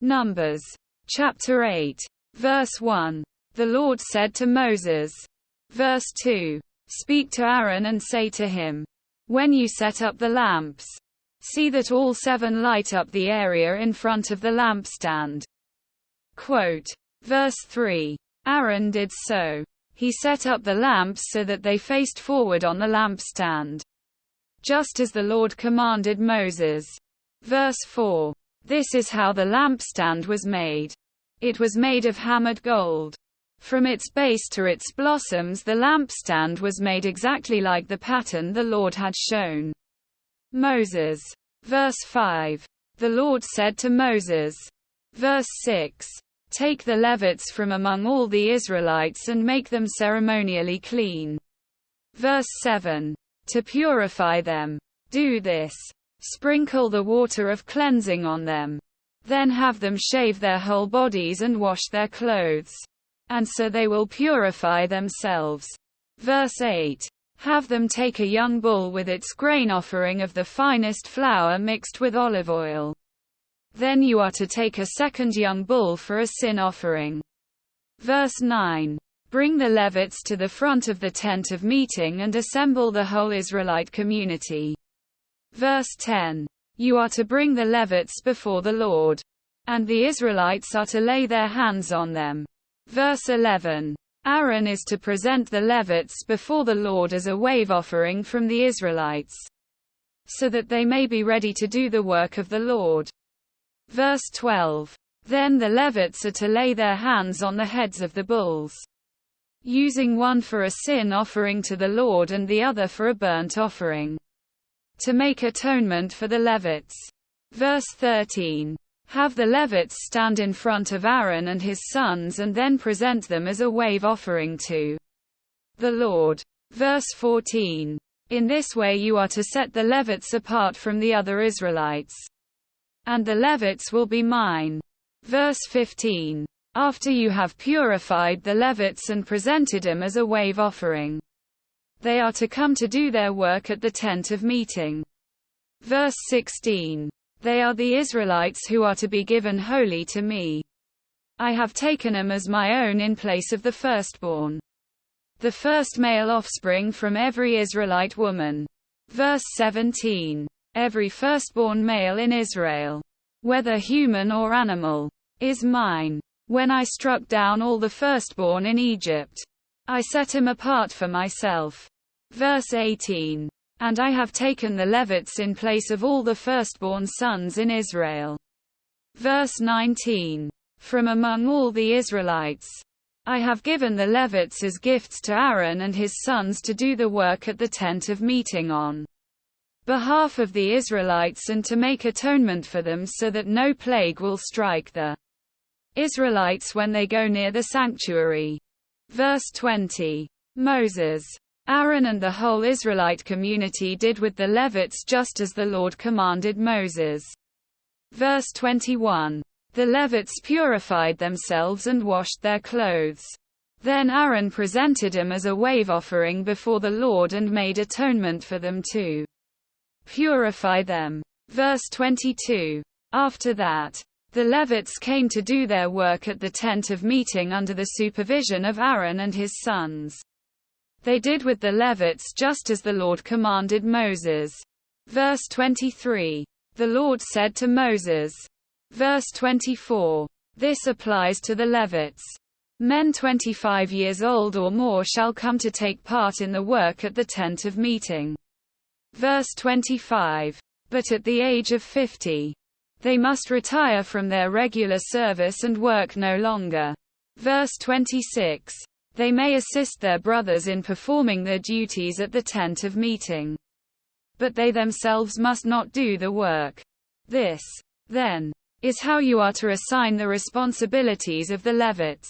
Numbers. Chapter 8. Verse 1. The Lord said to Moses. Verse 2. Speak to Aaron and say to him, when you set up the lamps, see that all 7 light up the area in front of the lampstand. Quote. Verse 3. Aaron did so. He set up the lamps so that they faced forward on the lampstand, just as the Lord commanded Moses. Verse 4. This is how the lampstand was made. It was made of hammered gold. From its base to its blossoms the lampstand was made exactly like the pattern the Lord had shown Moses. Verse 5. The Lord said to Moses. Verse 6. Take the Levites from among all the Israelites and make them ceremonially clean. Verse 7. To purify them. Do this. Sprinkle the water of cleansing on them. Then have them shave their whole bodies and wash their clothes. And so they will purify themselves. Verse 8. Have them take a young bull with its grain offering of the finest flour mixed with olive oil. Then you are to take a second young bull for a sin offering. Verse 9. Bring the Levites to the front of the tent of meeting and assemble the whole Israelite community. Verse 10. You are to bring the Levites before the Lord, and the Israelites are to lay their hands on them. Verse 11. Aaron is to present the Levites before the Lord as a wave offering from the Israelites, so that they may be ready to do the work of the Lord. Verse 12. Then the Levites are to lay their hands on the heads of the bulls, using one for a sin offering to the Lord and the other for a burnt offering, to make atonement for the Levites. Verse 13. Have the Levites stand in front of Aaron and his sons and then present them as a wave offering to the Lord. Verse 14. In this way you are to set the Levites apart from the other Israelites, and the Levites will be mine. Verse 15. After you have purified the Levites and presented them as a wave offering, they are to come to do their work at the tent of meeting. Verse 16. They are the Israelites who are to be given wholly to me. I have taken them as my own in place of the firstborn, the first male offspring from every Israelite woman. Verse 17. Every firstborn male in Israel, whether human or animal, is mine. When I struck down all the firstborn in Egypt, I set him apart for myself. Verse 18. And I have taken the Levites in place of all the firstborn sons in Israel. Verse 19. From among all the Israelites, I have given the Levites as gifts to Aaron and his sons to do the work at the tent of meeting on behalf of the Israelites and to make atonement for them so that no plague will strike the Israelites when they go near the sanctuary. Verse 20. Moses, Aaron and the whole Israelite community did with the Levites just as the Lord commanded Moses. Verse 21. The Levites purified themselves and washed their clothes. Then Aaron presented them as a wave offering before the Lord and made atonement for them to purify them. Verse 22. After that, the Levites came to do their work at the tent of meeting under the supervision of Aaron and his sons. They did with the Levites just as the Lord commanded Moses. Verse 23. The Lord said to Moses. Verse 24. This applies to the Levites. Men 25 years old or more shall come to take part in the work at the tent of meeting. Verse 25. But at the age of 50, they must retire from their regular service and work no longer. Verse 26. They may assist their brothers in performing their duties at the tent of meeting, but they themselves must not do the work. This, then, is how you are to assign the responsibilities of the Levites.